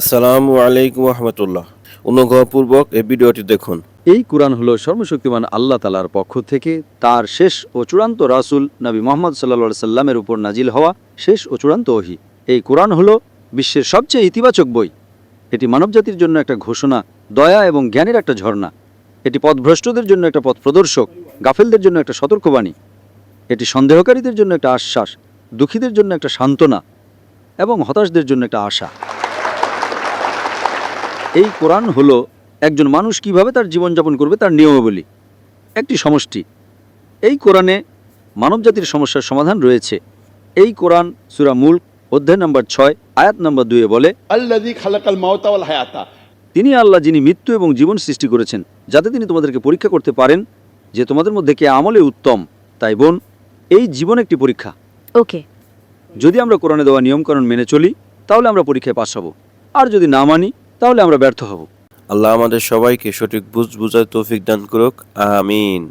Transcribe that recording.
আসসালামু আলাইকুম রহমতুল্লাহ। অনুগ্রহপূর্বক এই ভিডিওটি দেখুন। এই কুরআন হলো সর্বশক্তিমান আল্লাহ তালার পক্ষ থেকে তার শেষ ও চূড়ান্ত রাসূল নবী মুহাম্মদ সাল্লাল্লাহু সাল্লামের উপর নাজিল হওয়া শেষ ও চূড়ান্ত ওহী। এই কুরআন হলো বিশ্বের সবচেয়ে ইতিবাচক বই। এটি মানবজাতির জন্য একটা ঘোষণা, দয়া এবং জ্ঞানের একটা ঝর্ণা। এটি পথভ্রষ্টদের জন্য একটা পথ প্রদর্শক, গাফেলদের জন্য একটা সতর্কবাণী। এটি সন্দেহকারীদের জন্য একটা আশ্বাস, দুঃখীদের জন্য একটা সান্ত্বনা এবং হতাশদের জন্য একটা আশা। এই কোরআন হলো একজন মানুষ কিভাবে তার জীবনযাপন করবে তার নিয়মাবলী, একটি সমষ্টি। এই কোরআনে মানবজাতির সমস্যার সমাধান রয়েছে। এই কোরআন সূরা মুলক অধ্যায় নম্বর 6 আয়াত নম্বর 2 বলে, আল্লাযী খালাকাল মাউতা ওয়াল হায়াতা, তিনি আল্লাহ যিনি মৃত্যু এবং জীবন সৃষ্টি করেছেন যাতে তিনি তোমাদেরকে পরীক্ষা করতে পারেন যে তোমাদের মধ্যে কে আমলে উত্তম। তাই বোন, এই জীবন একটি পরীক্ষা। ওকে। যদি আমরা কোরআনে দেওয়া নিয়মকানুন মেনে চলি তাহলে আমরা পরীক্ষায় পাস হব, আর যদি না মানি তাহলে আমরা ব্যর্থ হব। আল্লাহ আমাদের সবাইকে সঠিক বুঝার তৌফিক দান করুক। আমিন।